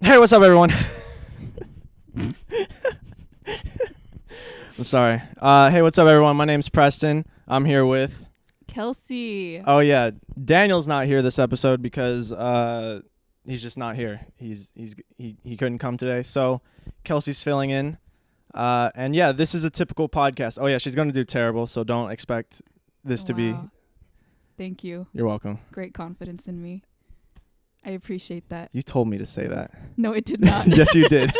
Hey, what's up, everyone? I'm sorry. Hey, what's up, everyone? My name's Preston. I'm here with Kelsey. Oh yeah, Daniel's not here this episode because he's just not here. He couldn't come today, so Kelsey's filling in. And yeah, this is a typical podcast. Oh yeah, she's gonna do terrible, so don't expect this to be. Thank you. You're welcome. Great confidence in me. I appreciate that. You told me to say that. No, it did not. Yes, you did.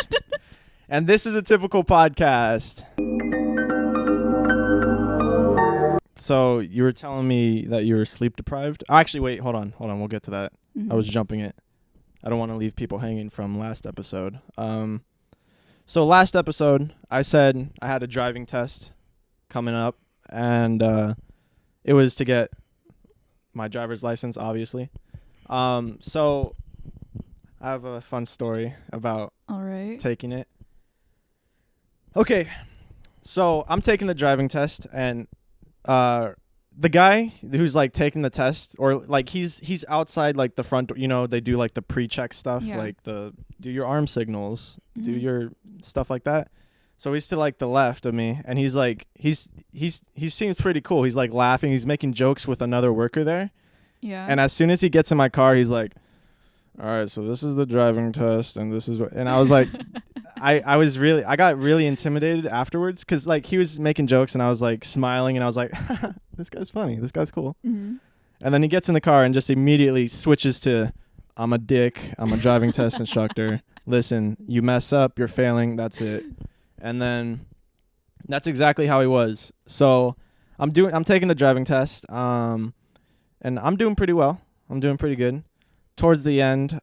And this is a typical podcast. So you were telling me that you were sleep deprived. Actually, wait, hold on. We'll get to that. Mm-hmm. I was jumping it. I don't want to leave people hanging from last episode. So last episode, I said I had a driving test coming up, and it was to get my driver's license, obviously. So I have a fun story about taking it. Okay, so I'm taking the driving test, and the guy who's like taking the test, or like he's outside like the front, they do like the pre-check stuff, like do your arm signals, do your stuff like that. So he's to like the left of me, and he's like he seems pretty cool. He's like laughing, he's making jokes with another worker there. Yeah. And as soon as he gets in my car, he's like, all right, so this is the driving test, and this is what, and I was like, I got really intimidated afterwards, because like he was making jokes, and I was like smiling, and I was like, this guy's funny, this guy's cool. Mm-hmm. And then he gets in the car and just immediately switches to, I'm a dick, I'm a driving test instructor. Listen, you mess up, you're failing, that's it. And then that's exactly how he was. So I'm taking the driving test, and I'm doing pretty well. I'm doing pretty good. Towards the end,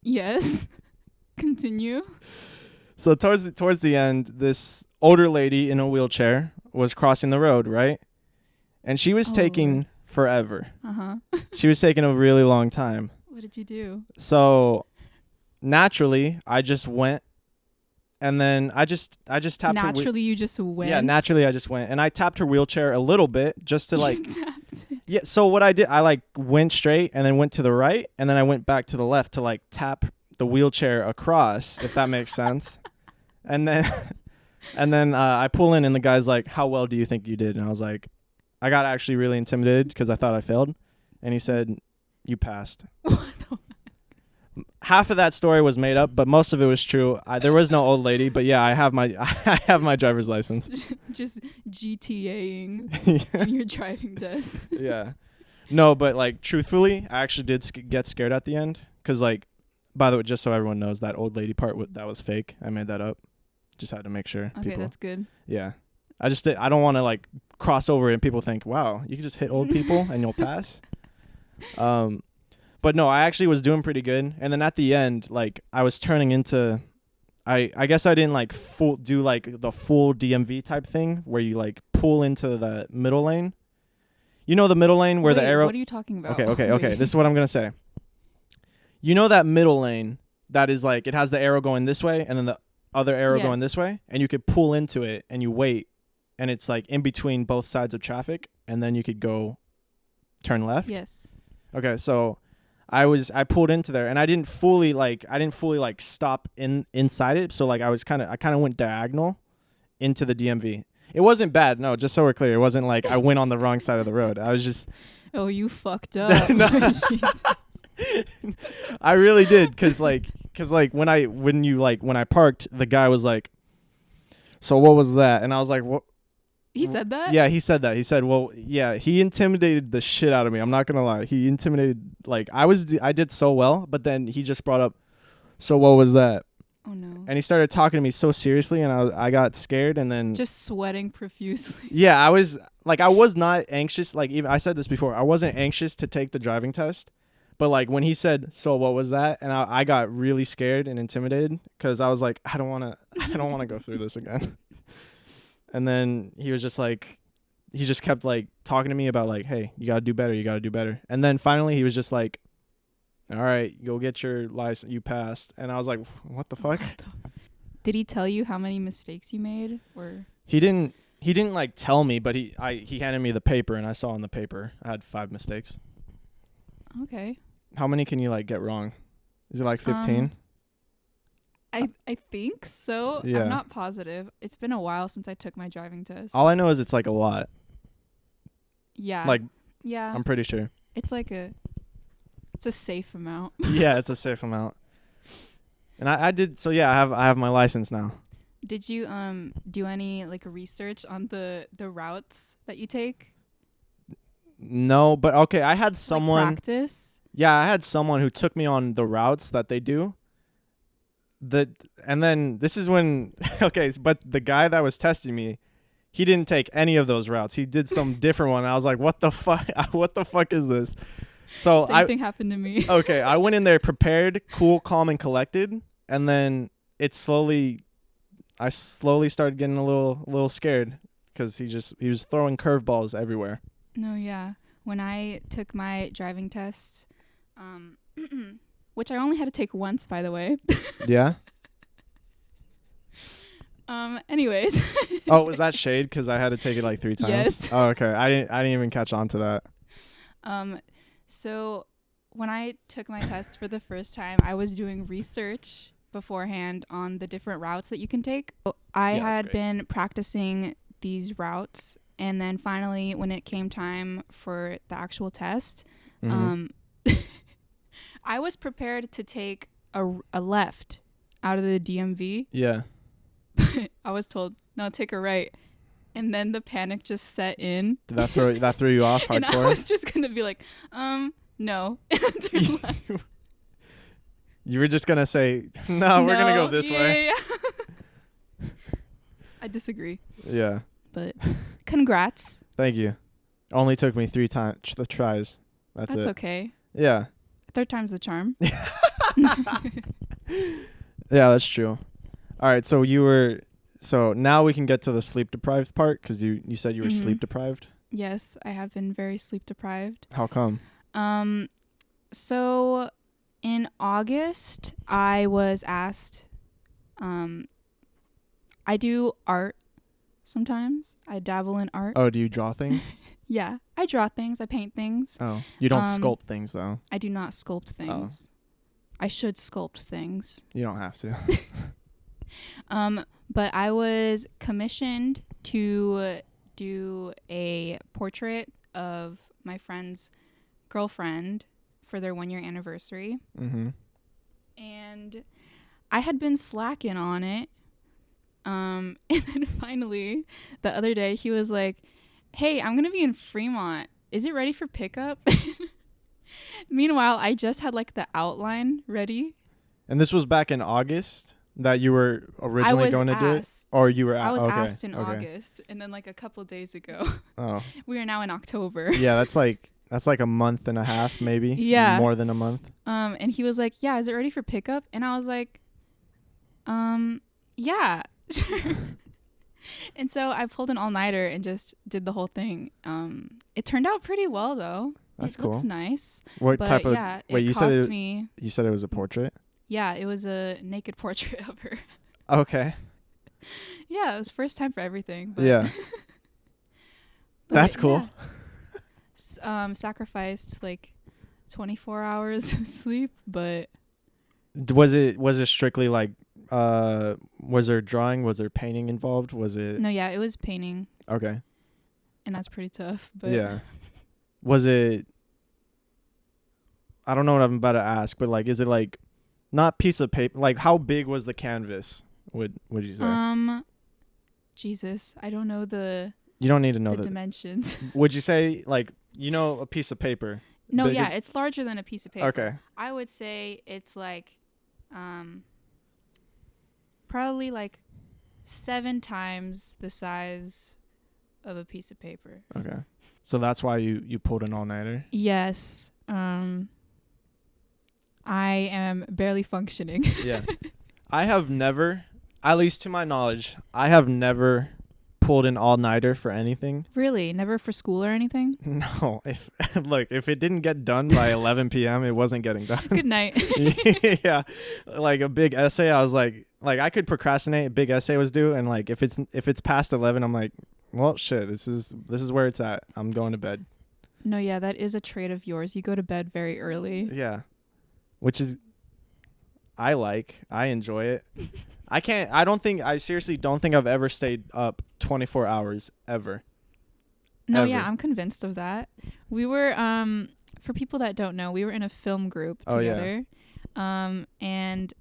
Yes. Continue. So towards the end, this older lady in a wheelchair was crossing the road, right? And she was taking forever. Uh-huh. She was taking a really long time. What did you do? So naturally, I just went, and then I just tapped her. Naturally, you just went? Yeah, naturally I just went, and I tapped her wheelchair a little bit just to like. You tapped it. Yeah, so what I did, I like went straight and then went to the right, and then I went back to the left to like tap the wheelchair across, if that makes sense. And then I pull in, and the guy's like, how well do you think you did? And I was like, I got actually really intimidated because I thought I failed. And he said, you passed. What the Half of that story was made up, but most of it was true. There was no old lady, but yeah, I have my driver's license. Just GTAing in your driving test. Yeah. No, but like truthfully, I actually did get scared at the end, because like, by the way, just so everyone knows, that old lady part that was fake. I made that up. Just had to make sure. Okay, that's good. Yeah. I don't want to like cross over and people think, wow, you can just hit old people and you'll pass. But no, I actually was doing pretty good. And then at the end, like I was turning into, I guess I didn't like do like the full DMV type thing where you like pull into the middle lane. You know the middle lane where the arrow. What are you talking about? Okay. This is what I'm going to say. You know that middle lane that is like, it has the arrow going this way and then the other arrow going this way, and you could pull into it and you wait, and it's like in between both sides of traffic, and then you could go turn left. Yes. Okay, so I pulled into there, and I didn't fully stop inside it, so like I kind of went diagonal into the DMV. It wasn't bad, no, just so we're clear. It wasn't like I went on the wrong side of the road. I was just Oh, you fucked up. I really did, because when I parked, the guy was like, so what was that? And I was like, what? He said that? Yeah, he said that. He said, well, yeah, he intimidated the shit out of me. I'm not gonna lie. He intimidated, like I did so well, but then he just brought up, so what was that? Oh no. And he started talking to me so seriously, and I got scared, and then just sweating profusely. Yeah, I was not anxious. Like, even I said this before, I wasn't anxious to take the driving test. But like when he said, so what was that? And I got really scared and intimidated, because I was like, I don't want to go through this again. And then he was just like, he just kept like talking to me about like, hey, you got to do better. You got to do better. And then finally he was just like, all right, go get your license. You passed. And I was like, what the fuck? Did he tell you how many mistakes you made? Or He didn't like tell me, but he handed me the paper, and I saw on the paper I had 5 mistakes. Okay. How many can you like get wrong? Is it like 15? I think so. Yeah. I'm not positive. It's been a while since I took my driving test. All I know is it's like a lot. Yeah. Like, yeah. I'm pretty sure. It's a safe amount. Yeah, it's a safe amount. And I did, so yeah, I have my license now. Did you do any like research on the routes that you take? No, but okay, I had someone. Like practice? Yeah, I had someone who took me on the routes that they do. And then this is when, okay, but the guy that was testing me, he didn't take any of those routes. He did some different one. I was like, what the fuck? What the fuck is this? So Same thing happened to me. Okay, I went in there prepared, cool, calm, and collected, and then I slowly started getting a little scared because he was throwing curveballs everywhere. No, yeah. When I took my driving tests, which I only had to take once, by the way. Yeah. Anyways. Oh, was that shade? Because I had to take it like 3 times. Yes. Oh, okay. I didn't even catch on to that. So when I took my test for the first time, I was doing research beforehand on the different routes that you can take. I had been practicing these routes, and then finally when it came time for the actual test, I was prepared to take a left out of the DMV. Yeah. I was told, no, take a right. And then the panic just set in. Did that threw you off hardcore? And I was just going to be like, no. Turn left. You were just going to say, no, we're going to go this way. Yeah. I disagree. Yeah. But congrats. Thank you. Only took me 3 times the tries. That's it. Okay. Yeah. 3rd time's the charm. Yeah, that's true. All right, so now we can get to the sleep deprived part because you said you were sleep deprived. Yes, I have been very sleep deprived. How come? So in August, I was asked, I do art sometimes. I dabble in art. Oh, do you draw things? Yeah, I draw things. I paint things. Oh, you don't sculpt things though. I do not sculpt things. I should sculpt things. You don't have to. But I was commissioned to do a portrait of my friend's girlfriend for their 1-year anniversary. Mm-hmm. And I had been slacking on it. And then finally, the other day, he was like, hey, I'm going to be in Fremont. Is it ready for pickup? Meanwhile, I just had like the outline ready. And this was back in August that you were originally going to do it? Or you were I was asked in August, and then like a couple days ago. Oh. We are now in October. Yeah, that's like a month and a half, maybe. Yeah. More than a month. And he was like, yeah, is it ready for pickup? And I was like, yeah, sure. And so I pulled an all-nighter and just did the whole thing. It turned out pretty well, though. That's cool. It looks nice. What type of... Yeah, wait, you said it was a portrait? Yeah, it was a naked portrait of her. Okay. Yeah, it was first time for everything. But yeah. That's cool. Yeah. Sacrificed like 24 hours of sleep, but... Was it strictly like... was there drawing? Was there painting involved? Was it... No, yeah, it was painting. Okay. And that's pretty tough, but... Yeah. Was it... I don't know what I'm about to ask, but like, is it like... Not piece of paper. Like, how big was the canvas? Would you say? Jesus, I don't know the... You don't need to know the dimensions. Would you say, like, a piece of paper? No, yeah, it's larger than a piece of paper. Okay. I would say it's like... probably like 7 times the size of a piece of paper. Okay. So that's why you pulled an all-nighter? Yes. I am barely functioning. Yeah. I have never, at least to my knowledge, I have never pulled an all-nighter for anything. Really? Never for school or anything? No. If it didn't get done by 11 p.m., it wasn't getting done. Good night. Yeah. Like a big essay, I was like I could procrastinate. A big essay was due, and like if it's past 11, I'm like, well, shit, this is where it's at. I'm going to bed. No, yeah, that is a trait of yours. You go to bed very early. Yeah. Which is, I enjoy it. I seriously don't think I've ever stayed up 24 hours ever. No, Ever. yeah, I'm convinced of that. We were, for people that don't know, we were in a film group together. And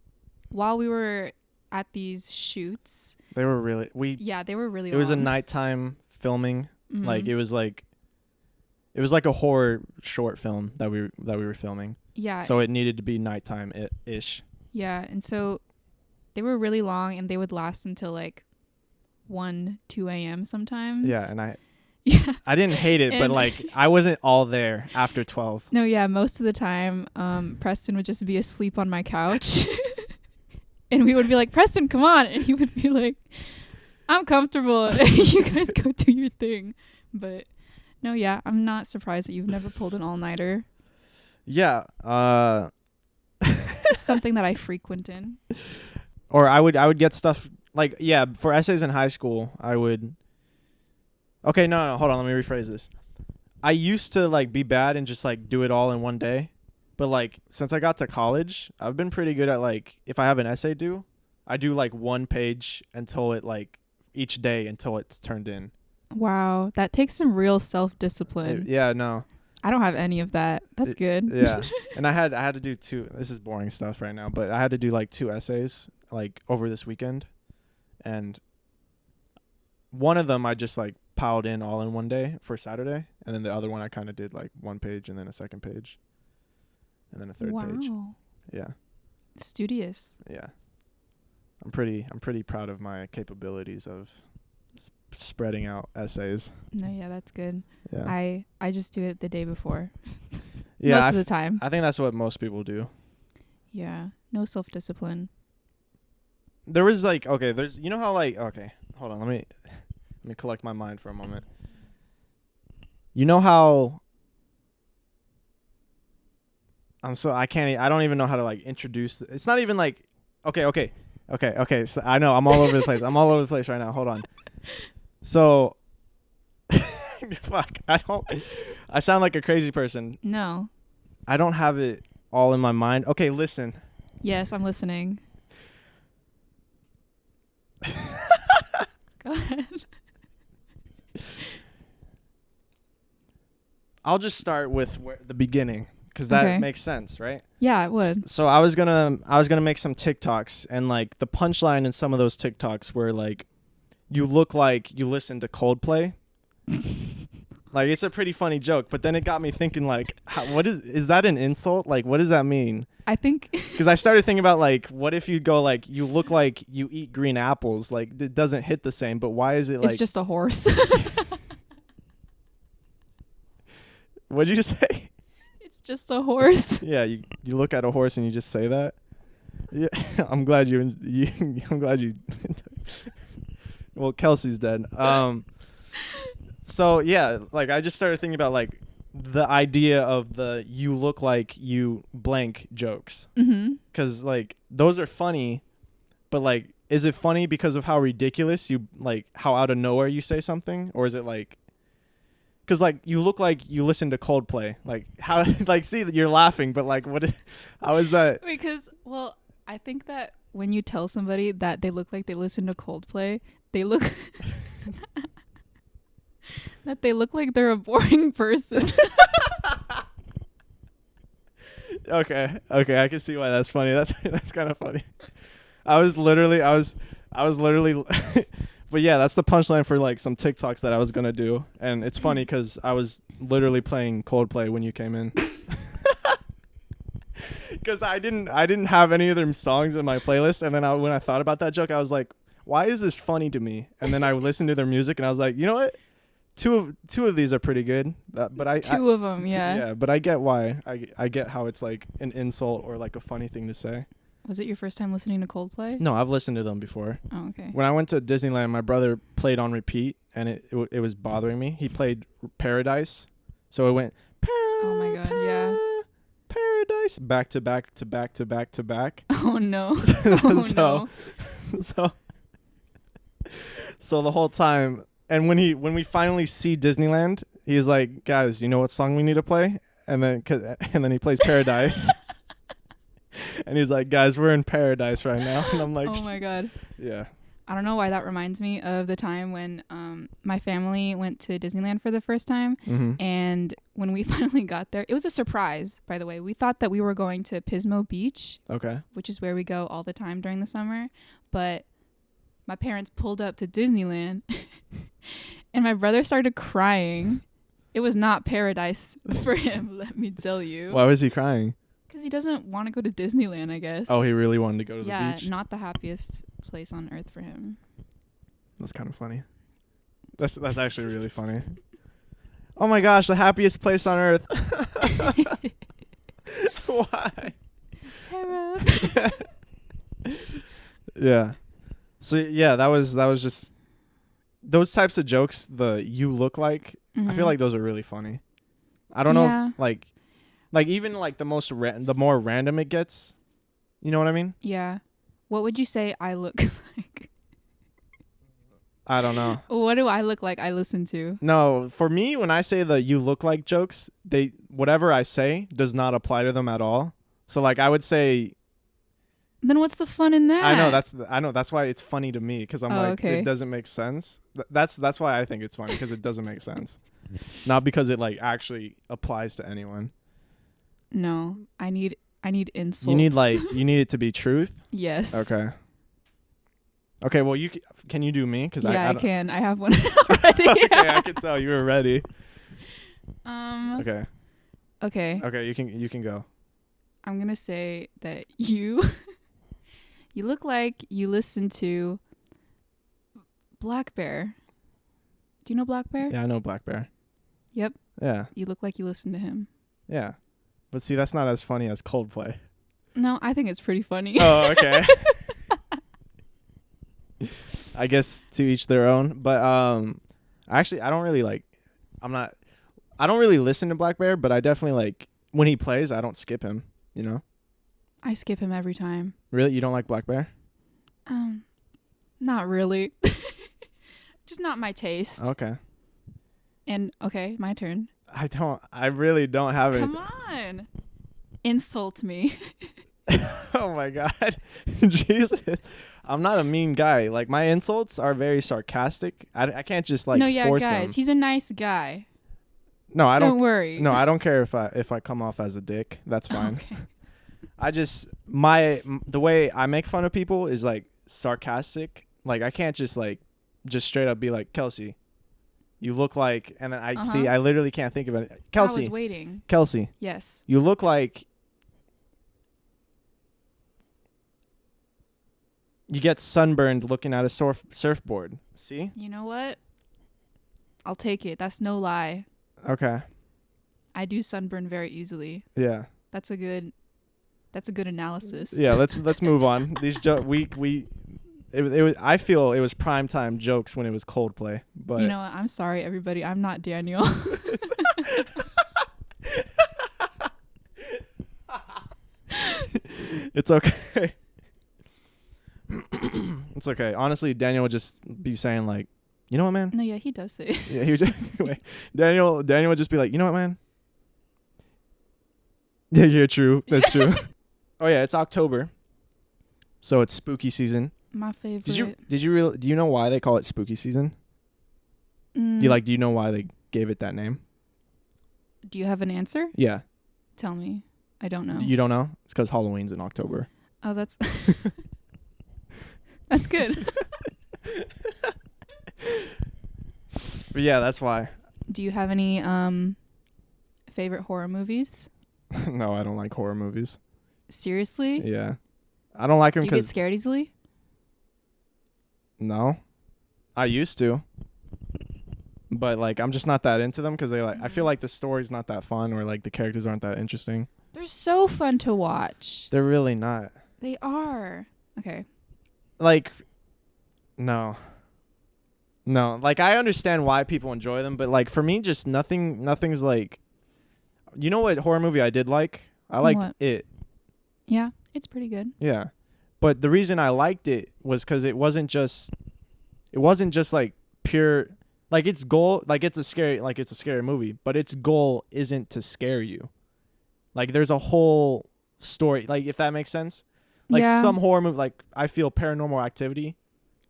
while we were at these shoots, they were really long. It was a nighttime filming. Like it was like a horror short film that we were filming. Yeah. So it needed to be nighttime ish. Yeah, and so they were really long, and they would last until like 1, 2 a.m. sometimes. Yeah, and I Yeah. I didn't hate it, but like I wasn't all there after 12. No, yeah, most of the time, Preston would just be asleep on my couch. And we would be like, Preston, come on. And he would be like, I'm comfortable. You guys go do your thing. But no, yeah, I'm not surprised that you've never pulled an all-nighter. Yeah. It's something that I frequent in. Or I would get stuff like, yeah, for essays in high school, I would. Okay, no, hold on. Let me rephrase this. I used to like be bad and just like do it all in one day. But like since I got to college, I've been pretty good at like if I have an essay due, I do like one page until it like each day until it's turned in. Wow, that takes some real self-discipline. Yeah, no. I don't have any of that. That's good. Yeah. And I had to do 2. This is boring stuff right now, but I had to do like 2 essays like over this weekend. And one of them I just like piled in all in one day for Saturday, and then the other one I kind of did like 1 page and then a second page. And then a third page. Wow. Yeah. Studious. Yeah. I'm pretty proud of my capabilities of spreading out essays. No, yeah, that's good. Yeah. I just do it the day before. Yeah. Most of the time. I think that's what most people do. Yeah. No self-discipline. There was like, okay, there's, you know how like, okay, hold on, let me collect my mind for a moment. You know how I don't even know how to like introduce. It's not even like, okay. So I know I'm all over the place. I'm all over the place right now. Hold on. So, fuck. I sound like a crazy person. No. I don't have it all in my mind. Okay, listen. Yes, I'm listening. Go ahead. I'll just start with the beginning. Because that makes sense, right? Yeah, it would. So I was gonna make some TikToks, and like the punchline in some of those TikToks were like, "You look like you listen to Coldplay." Like it's a pretty funny joke, but then it got me thinking like, what is that an insult? Like, what does that mean? I think because I started thinking about like, what if you go like, you look like you eat green apples? Like it doesn't hit the same, but why is it like? It's just a horse. What'd you say? Just a horse. Yeah, you look at a horse and you just say that. Yeah, I'm glad you. Well, Kelsey's dead. So yeah, like I just started thinking about like the idea of the "you look like you blank" jokes. Because like those are funny, but like, is it funny because of how ridiculous you like how out of nowhere you say something, or is it like? Because, like, you look like you listen to Coldplay. Like, how, like, see that you're laughing, but, like, how is that? Because, well, I think that when you tell somebody that they look like they listen to Coldplay, they look like they're a boring person. Okay, I can see why that's funny. That's kind of funny. I was literally But yeah, that's the punchline for like some TikToks that I was gonna do, and it's funny because I was literally playing Coldplay when you came in. Because I didn't have any of their songs in my playlist, and then when I thought about that joke, I was like, why is this funny to me? And then I listened to their music, and I was like, you know what? Two of these are pretty good, but two of them, yeah. Yeah, but I get why. I get how it's like an insult or like a funny thing to say. Was it your first time listening to Coldplay? No, I've listened to them before. Oh, okay. When I went to Disneyland, my brother played on repeat, and it was bothering me. He played Paradise, so it went. Oh my god! Yeah. Paradise, back to back to back to back to back. Oh no! No! So the whole time, and when we finally see Disneyland, he's like, guys, you know what song we need to play? And then he plays Paradise. And he's like, guys, we're in paradise right now. And I'm like, oh my God. Yeah. I don't know why that reminds me of the time when my family went to Disneyland for the first time. Mm-hmm. And when we finally got there, it was a surprise, by the way. We thought that we were going to Pismo Beach, Okay. which is where we go all the time during the summer. But my parents pulled up to Disneyland and my brother started crying. It was not paradise for him, let me tell you. Why was he crying? Because he doesn't want to go to Disneyland, I guess. Oh, he really wanted to go to the beach? Yeah, not the happiest place on earth for him. That's kind of funny. That's actually really funny. Oh my gosh, the happiest place on earth. Why? Para. Yeah. So yeah, that was just those types of jokes. The you look like. I feel like those are really funny. I don't know if like even like the more random it gets. You know what I mean? Yeah. What would you say I look like? I don't know. What do I look like I listen to? No, for me, when I say the you look like jokes, whatever I say does not apply to them at all. So like I would say. Then what's the fun in that? I know that's why it's funny to me because I'm it doesn't make sense. That's why I think it's funny because it doesn't make sense. Not because it like actually applies to anyone. No, I need insults. You need it to be truth. Yes. Okay, well can you do me? Cause I can. I have one already. Okay, I can tell you were ready. Okay. Okay, you can go. I'm gonna say that you look like you listen to Black Bear. Do you know Black Bear? Yeah, I know Black Bear. Yep. Yeah. You look like you listen to him. Yeah. But see, that's not as funny as Coldplay. No, I think it's pretty funny. Oh, okay. I guess to each their own. But actually I don't really I don't really listen to Black Bear, but I definitely like when he plays, I don't skip him, you know? I skip him every time. Really? You don't like Black Bear? Not really. Just not my taste. Okay. And okay, my turn. I really don't have it. Come on. Insult me. Oh my God. Jesus. I'm not a mean guy. Like my insults are very sarcastic. I can't just like force guys, them. he's a nice guy. No, I don't. Don't worry. No, I don't care if I come off as a dick. That's fine. Okay. I just the way I make fun of people is like sarcastic. Like I can't just straight up be like, Kelsey, you look like, and then I literally can't think of it. Kelsey. I was waiting. Kelsey. Yes. You look like you get sunburned looking at a surfboard. See? You know what? I'll take it. That's no lie. Okay. I do sunburn very easily. Yeah. That's a good analysis. Yeah, let's move on. These it was I feel it was prime time jokes when it was Coldplay, but you know what? I'm sorry everybody. I'm not Daniel. It's okay. It's okay. Honestly, Daniel would just be saying like, you know what, man? No, yeah, he does say it. Yeah, he would just Daniel would just be like, you know what, man? Yeah, true. That's true. Oh yeah, it's October, so it's spooky season. My favorite. Do you know why they call it spooky season? Do you know why they gave it that name? Do you have an answer? Yeah. Tell me. I don't know. You don't know? It's because Halloween's in October. Oh, that's that's good. But yeah, that's why. Do you have any favorite horror movies? No, I don't like horror movies. Seriously? Yeah. I don't like them because... Do you get scared easily? No. I used to. But, like, I'm just not that into them because I feel like the story's not that fun or, like, the characters aren't that interesting. They're so fun to watch. They're really not. They are. Okay. Like, no. No. Like, I understand why people enjoy them, but, like, for me, just nothing's, like... You know what horror movie I did like? I liked It. Yeah, it's pretty good. Yeah. But the reason I liked it was because it wasn't just like pure Like its goal, like it's a scary movie, but its goal isn't to scare you. Like there's a whole story, like if that makes sense. Like some horror movie, like I feel Paranormal Activity,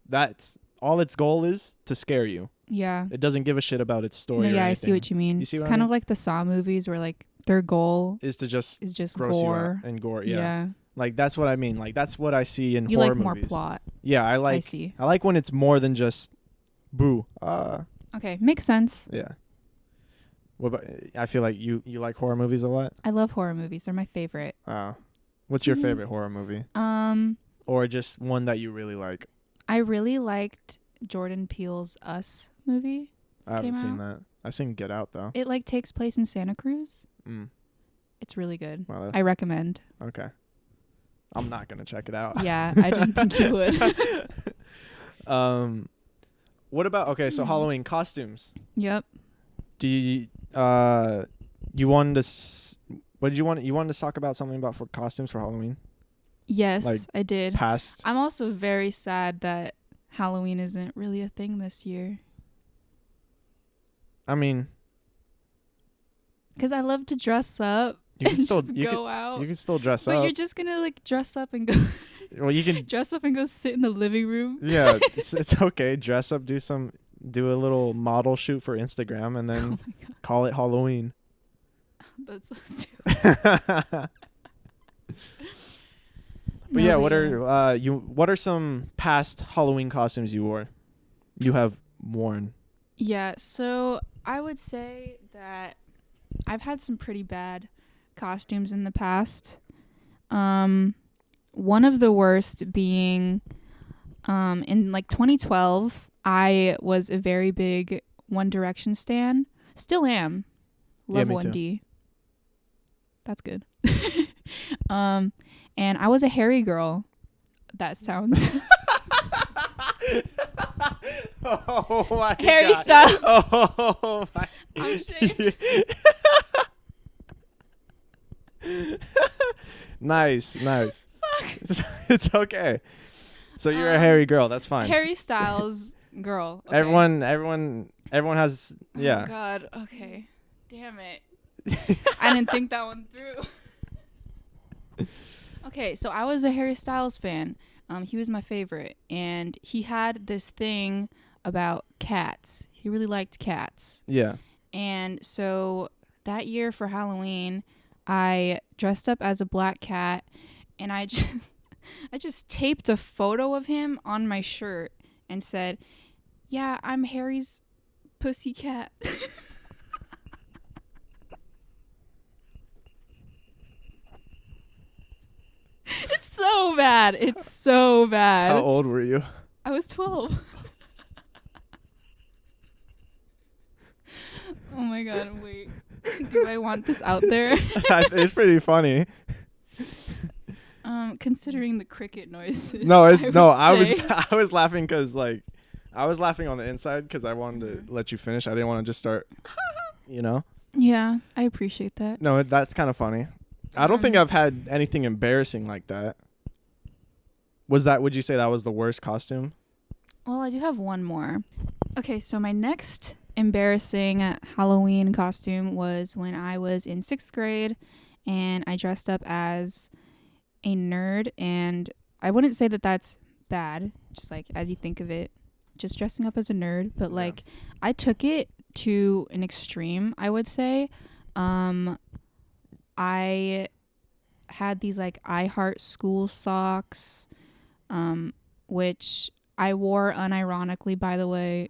that's all its goal is to scare you. Yeah. It doesn't give a shit about its story. No, yeah, or I see what you mean. You see it's what kind I mean? of like the Saw movies where like their goal is to just gross gore. You out and gore. Yeah. Like that's what I mean. Like that's what I see in you horror like more movies. plot. Yeah, I see. I like when it's more than just boo. Okay, makes sense. Yeah. What about, I feel like you like horror movies a lot? I love horror movies. They're my favorite. What's your favorite horror movie? Or just one that you really like? I really liked Jordan Peele's Us movie. I haven't seen that. I've seen Get Out though. It like takes place in Santa Cruz. It's really good. Wow, I recommend. Okay. I'm not gonna check it out. Yeah, I didn't think you would. What about so Halloween costumes? Yep. Do you you wanted to what did you want? You wanted to talk about something about for costumes for Halloween? Yes, like I did. Past. I'm also very sad that Halloween isn't really a thing this year. I mean, because I love to dress up and just go out. You can still dress up. But you're just gonna like dress up and go. Well, you can dress up and go sit in the living room. Yeah, it's okay. Dress up, do a little model shoot for Instagram, and then call it Halloween. That's so stupid. But yeah, what are some past Halloween costumes you have worn? Yeah, so I would say that I've had some pretty bad costumes in the past. One of the worst being in like 2012, I was a very big One Direction stan. Still am. Love 1D. That's good. And I was a hairy girl. That sounds oh my Harry God. Styles. Oh my. I'm ashamed. Nice. It's okay. So you're a hairy girl. That's fine. Harry Styles girl. Okay. Everyone has. Yeah. Oh God. Okay. Damn it. I didn't think that one through. Okay, so I was a Harry Styles fan. He was my favorite, and he had this thing about cats. He really liked cats. Yeah. And so that year for Halloween, I dressed up as a black cat, and I just taped a photo of him on my shirt and said, "Yeah, I'm Harry's pussycat." It's so bad. It's so bad. How old were you? I was 12. Oh my God, wait. Do I want this out there? It's pretty funny. Considering the cricket noises. I was laughing because I was laughing on the inside because I wanted to let you finish. I didn't want to just start, Yeah, I appreciate that. No, that's kind of funny. I don't think I've had anything embarrassing like that. Would you say that was the worst costume? Well, I do have one more. Okay, so my next embarrassing Halloween costume was when I was in 6th grade and I dressed up as a nerd, and I wouldn't say that that's bad, just like as you think of it, just dressing up as a nerd, but like I took it to an extreme, I would say. I had these like I Heart School socks, which I wore unironically, by the way.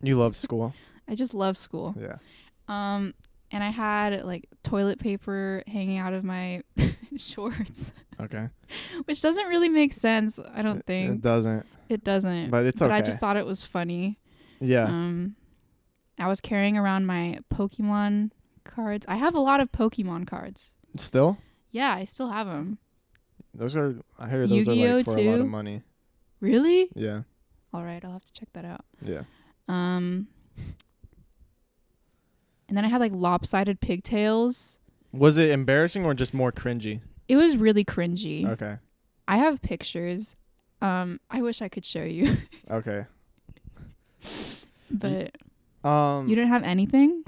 You love school. I just love school. Yeah. And I had like toilet paper hanging out of my shorts. Okay. Which doesn't really make sense, I don't think. It doesn't. It doesn't. But it's okay. But I just thought it was funny. Yeah. I was carrying around my Pokemon cards. I have a lot of Pokemon cards. Still? Yeah, I still have them. I hear those are like for a lot of money. Really? Yeah. All right, I'll have to check that out. Yeah. And then I had like lopsided pigtails. Was it embarrassing or just more cringy? It was really cringy. Okay. I have pictures. I wish I could show you. Okay. But you didn't have anything?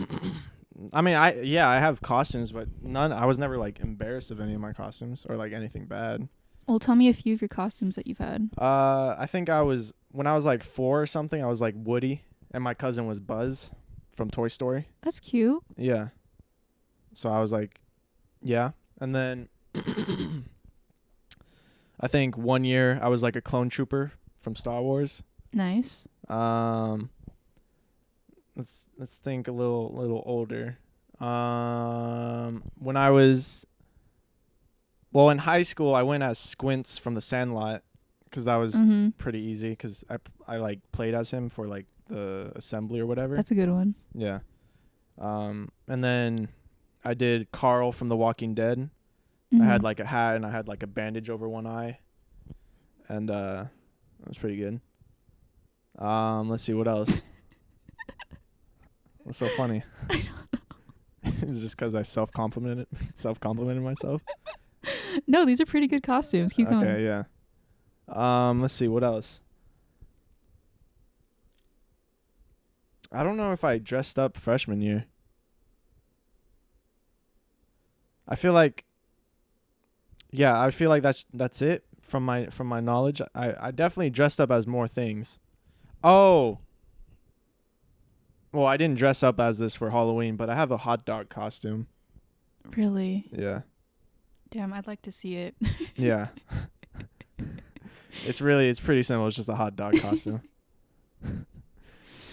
I mean, I have costumes, but none. I was never like embarrassed of any of my costumes or like anything bad. Well, tell me a few of your costumes that you've had. I think when I was like 4 or something, I was like Woody, and my cousin was Buzz from Toy Story. That's cute. Yeah. So I was like, yeah, and then I think one year I was like a clone trooper from Star Wars. Nice. Let's think a little older. When I was in high school, I went as Squints from The Sandlot because that was pretty easy because I like played as him for like the assembly or whatever. That's a good one. Yeah. And then I did Carl from The Walking Dead. I had like a hat and I had like a bandage over one eye, and that was pretty good. Let's see what else. What's so funny? I don't know. It's just because I self-complimented myself. No, these are pretty good costumes. Keep going. Okay, yeah. Let's see what else. I don't know if I dressed up freshman year. I feel like that's it from my knowledge. I definitely dressed up as more things. Oh. Well, I didn't dress up as this for Halloween, but I have a hot dog costume. Really? Yeah. Damn, I'd like to see it. Yeah. It's pretty simple. It's just a hot dog costume.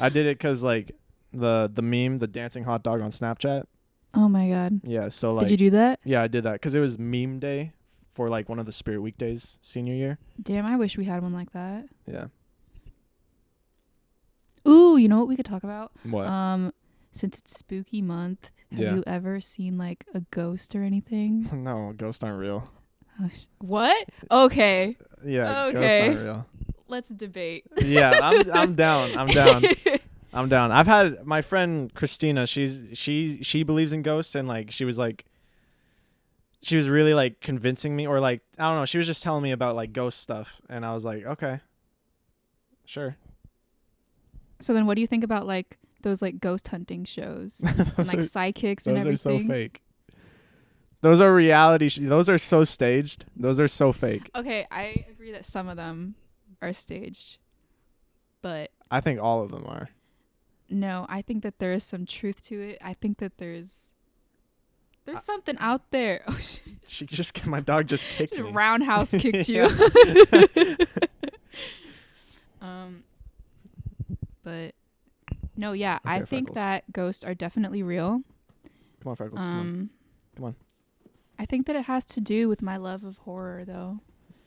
I did it because like the meme, the dancing hot dog on Snapchat. Oh my God. Yeah. So like. Did you do that? Yeah, I did that because it was meme day for like one of the Spirit Weekdays senior year. Damn, I wish we had one like that. Yeah. Ooh, you know what we could talk about? What? Since it's spooky month, have you ever seen like a ghost or anything? No, ghosts aren't real. What? Okay. Yeah, okay. Ghosts aren't real. Let's debate. Yeah, I'm down. I'm down. I've had my friend Christina, she believes in ghosts, and like she was really like convincing me, or like I don't know, she was just telling me about like ghost stuff, and I was like, okay. Sure. So then what do you think about like those like ghost hunting shows and like psychics and everything? Those are so fake. Those are reality those are so staged. Those are so fake. Okay, I agree that some of them are staged. But I think all of them are. No, I think that there is some truth to it. I think that there's something out there. Oh shit. My dog just kicked me. Roundhouse kicked you. But no, yeah, okay, I think that ghosts are definitely real. Come on, Freckles. Come on. I think that it has to do with my love of horror, though.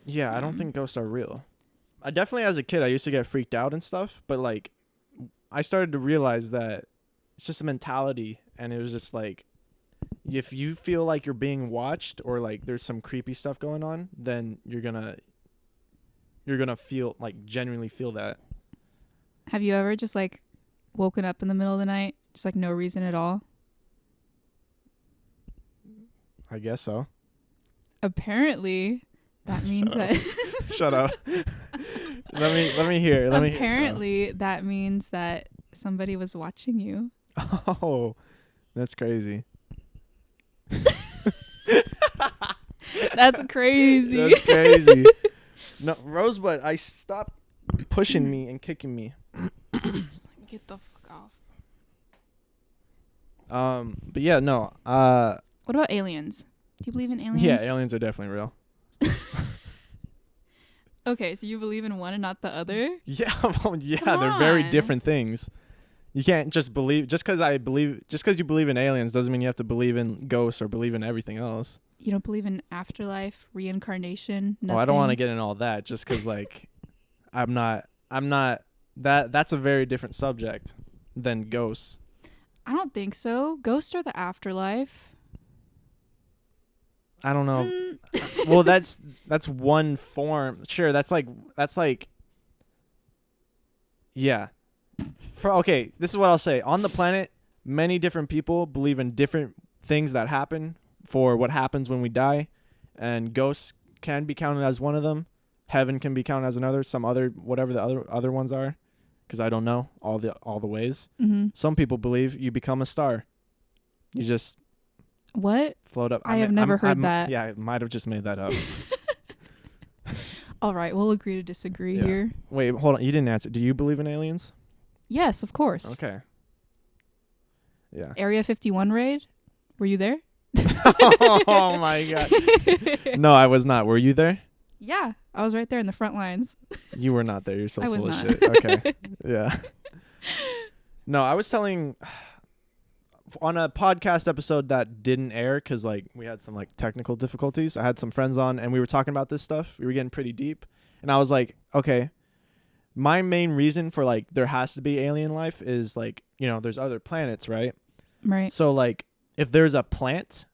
Yeah, I don't think ghosts are real. I definitely, as a kid, I used to get freaked out and stuff, but like, I started to realize that it's just a mentality, and it was just like, if you feel like you're being watched or like there's some creepy stuff going on, then you're gonna feel like genuinely feel that. Have you ever just like woken up in the middle of the night, just like no reason at all? I guess so. Apparently, that means that. Shut up. Let me hear. Apparently, that means that somebody was watching you. Oh, that's crazy. That's crazy. That's crazy. No, Rosebud, I stopped pushing me and kicking me. Get the fuck off. But yeah, no. What about aliens? Do you believe in aliens? Yeah, aliens are definitely real. Okay, so you believe in one and not the other? Yeah, well, yeah, they're very different things. You can't just believe just because you believe in aliens doesn't mean you have to believe in ghosts or believe in everything else. You don't believe in afterlife, reincarnation, nothing? Oh, I don't want to get in all that just because like I'm not that's a very different subject than ghosts. I don't think so. Ghosts are the afterlife. I don't know. Well, that's one form. Sure, that's like yeah. Okay, this is what I'll say. On the planet, many different people believe in different things that happen for what happens when we die, and ghosts can be counted as one of them. Heaven can be counted as another. Some other whatever the other ones are, because I don't know all the ways. Mm-hmm. Some people believe you become a star. You just What? float up. I have never heard that. Yeah, I might have just made that up. All right, we'll agree to disagree Yeah. here. Wait, hold on. You didn't answer. Do you believe in aliens? Yes, of course. Okay. Yeah. Area 51 raid? Were you there? Oh my god. No, I was not. Were you there? Yeah, I was right there in the front lines. You were not there. You're so I was full of not. shit. Okay. Yeah. No, I was telling on a podcast episode that didn't air because like we had some like technical difficulties. I had some friends on and we were talking about this stuff. We were getting pretty deep, and I was like, okay, my main reason for like there has to be alien life is like, you know, there's other planets, right? Right. So like if there's a plant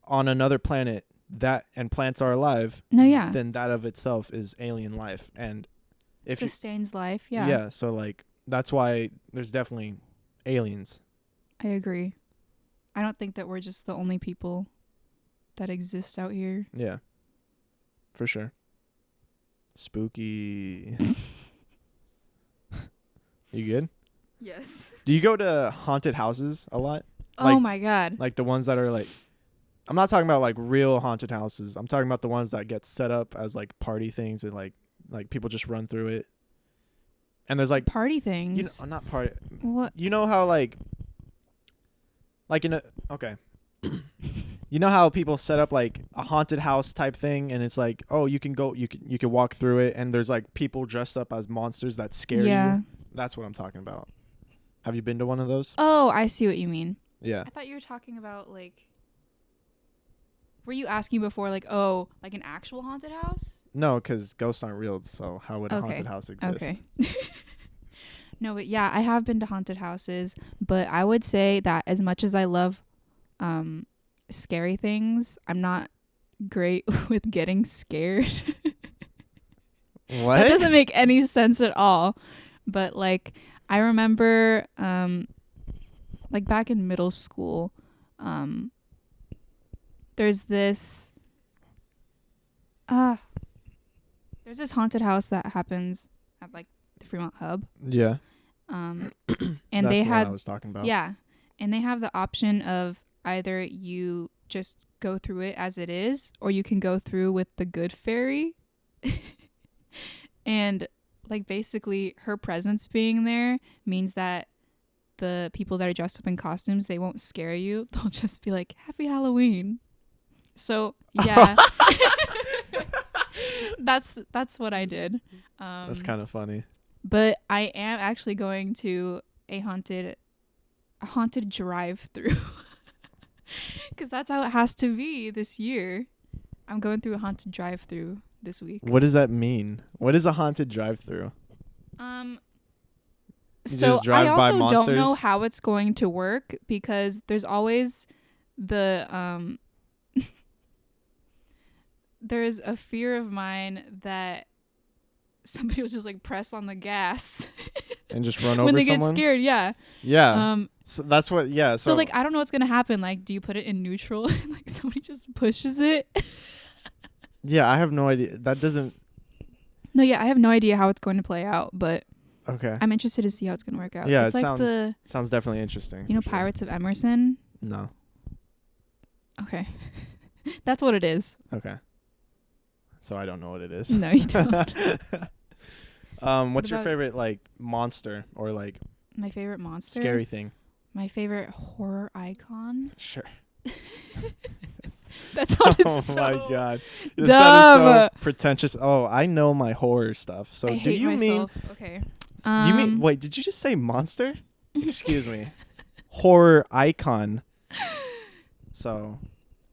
on another planet and plants are alive, No, yeah. then that of itself is alien life. And if Sustains life, yeah. yeah, so like that's why there's definitely aliens. I agree. I don't think that we're just the only people that exist out here. Yeah. For sure. Spooky. You good? Yes. Do you go to haunted houses a lot? Oh my god. Like the ones that are like, I'm not talking about like real haunted houses. I'm talking about the ones that get set up as like party things and like people just run through it. And there's like Party things. you know, not party. What? You know how like in a okay. You know how people set up like a haunted house type thing, and it's like, oh, you can walk through it, and there's like people dressed up as monsters that scare you. That's what I'm talking about. Have you been to one of those? Oh, I see what you mean. Yeah. I thought you were talking about like. Were you asking before like, oh, like an actual haunted house? No, because ghosts aren't real, so how would a haunted house exist? Okay. No, but yeah, I have been to haunted houses, but I would say that as much as I love scary things, I'm not great with getting scared. What? That doesn't make any sense at all. But like I remember like back in middle school, there's this haunted house that happens at like the Fremont Hub. Yeah. And That's they the one had I was talking about. Yeah. And they have the option of either you just go through it as it is, or you can go through with the good fairy. And like basically her presence being there means that the people that are dressed up in costumes, they won't scare you. They'll just be like, Happy Halloween. So yeah. That's what I did. That's kind of funny. But I am actually going to a haunted drive-through. Because that's how it has to be this year. I'm going through a haunted drive-through this week. What does that mean? What is a haunted drive-through? So just drive I by also don't monsters? know how it's going to work because there's always the there's a fear of mine that somebody will just like press on the gas And just run over when they someone? get scared. Yeah. Yeah. So that's what. Yeah. So like I don't know what's gonna happen. Like, do you put it in neutral and like somebody just pushes it? Yeah, I have no idea. That doesn't. No, yeah, I have no idea how it's going to play out, but Okay. I'm interested to see how it's going to work out. Yeah, it's it like sounds definitely interesting. you know, for sure. Pirates of Emerson. No. Okay, that's what it is. Okay. So I don't know what it is. No, you don't. What's your about- favorite like monster or like My favorite monster. scary thing? My favorite horror icon. Sure. That sounded Oh so my god. That dumb. sounded so pretentious. Oh, I know my horror stuff. So I do hate you myself. Okay. you mean wait, did you just say monster? Excuse me. Horror icon. So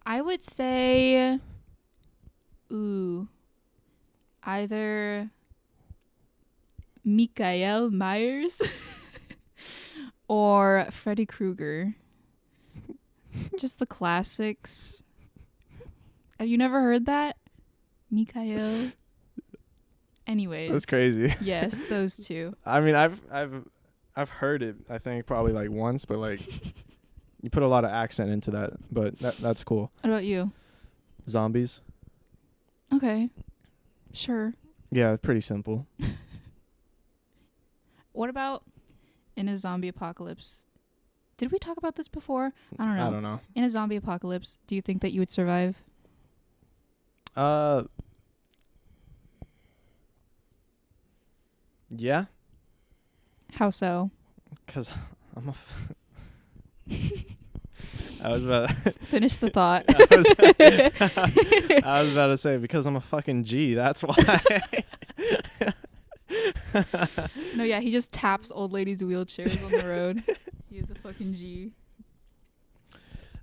I would say, either Mikael Myers or Freddy Krueger. Just the classics. Have you never heard that? Mikael. Anyways. that's crazy. Yes, those two. I mean, I've heard it. I think probably like once, but like you put a lot of accent into that. But that's cool. What about you? Zombies. Okay. Sure. Yeah, pretty simple. What about in a zombie apocalypse? Did we talk about this before? I don't know. In a zombie apocalypse, do you think that you would survive? Yeah. How so? Because I'm a... I was about to finish the thought. I was about to say, because I'm a fucking G, that's why. No, yeah, he just taps old ladies' wheelchairs on the road. He is a fucking G.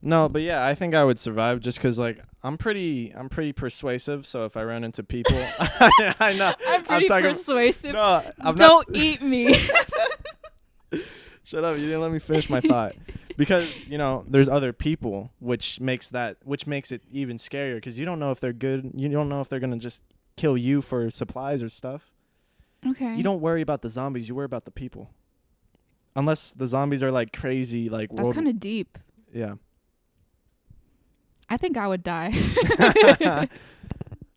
No, but yeah, I think I would survive just because, like, I'm pretty persuasive. So if I run into people, I know I'm pretty persuasive. No, Don't eat me. Shut up! You didn't let me finish my thought. Because there's other people, which makes it even scarier. Because you don't know if they're good. You don't know if they're gonna just kill you for supplies or stuff. Okay. You don't worry about the zombies. You worry about the people. Unless the zombies are like crazy, like that's kind of deep. Yeah. I think I would die.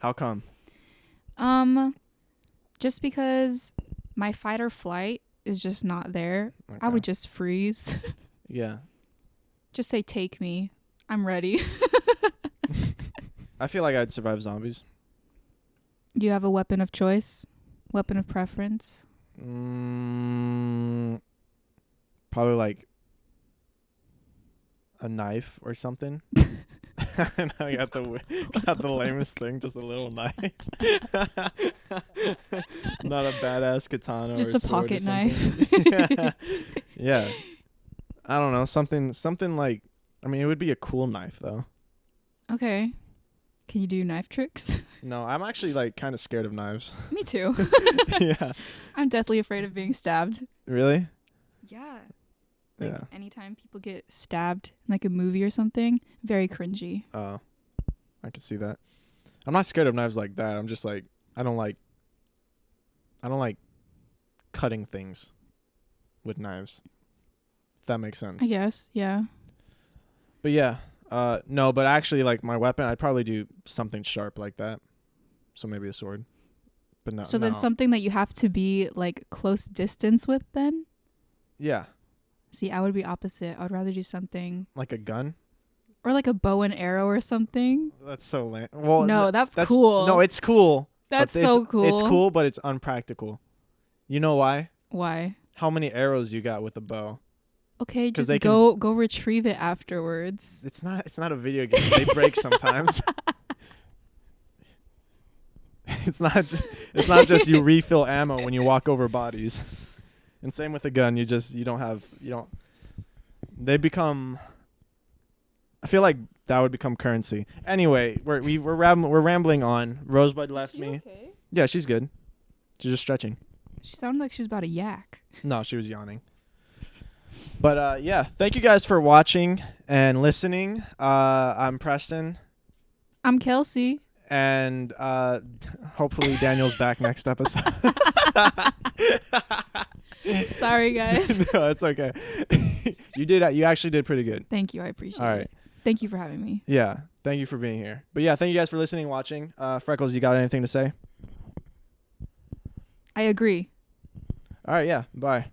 How come? Just because my fight or flight is just not there. Okay. I would just freeze. Yeah. Just say, take me. I'm ready. I feel like I'd survive zombies. Do you have a weapon of choice? Weapon of preference? Probably like a knife or something. I know I got the lamest thing, just a little knife. Not a badass katana. Just or a pocket knife. Yeah. I don't know. Something like, I mean, it would be a cool knife though. Okay. Can you do knife tricks? No, I'm actually like kind of scared of knives. Me too. Yeah. I'm deathly afraid of being stabbed. Really? Yeah. Yeah. Anytime people get stabbed in like a movie or something, very cringy. Oh, I can see that. I'm not scared of knives like that. I'm just like, I don't like cutting things with knives. If that makes sense. I guess, yeah. But yeah, no, but actually like my weapon, I'd probably do something sharp like that. So maybe a sword. But no. So that's something that you have to be like close distance with then? Yeah. See, I would be opposite. I would rather do something like a gun or like a bow and arrow or something. That's so lame. Well, no, that's cool. No, it's cool. That's so cool. It's cool, but it's unpractical. You know why? Why? How many arrows you got with a bow? Okay, just go retrieve it afterwards. It's not a video game. They break sometimes. It's not just you refill ammo when you walk over bodies. And same with the gun, they become, I feel like that would become currency. Anyway, we're rambling on. Rosebud left me. Okay? Yeah, she's good. She's just stretching. She sounded like she was about to yak. No, she was yawning. But yeah, thank you guys for watching and listening. I'm Preston. I'm Kelsey. And hopefully Daniel's back next episode. Sorry, guys. No, it's okay. You actually did pretty good. Thank you. I appreciate it. All right. Thank you for having me. Yeah. Thank you for being here. But yeah, thank you guys for listening, watching. Freckles, you got anything to say? I agree. All right. Yeah. Bye.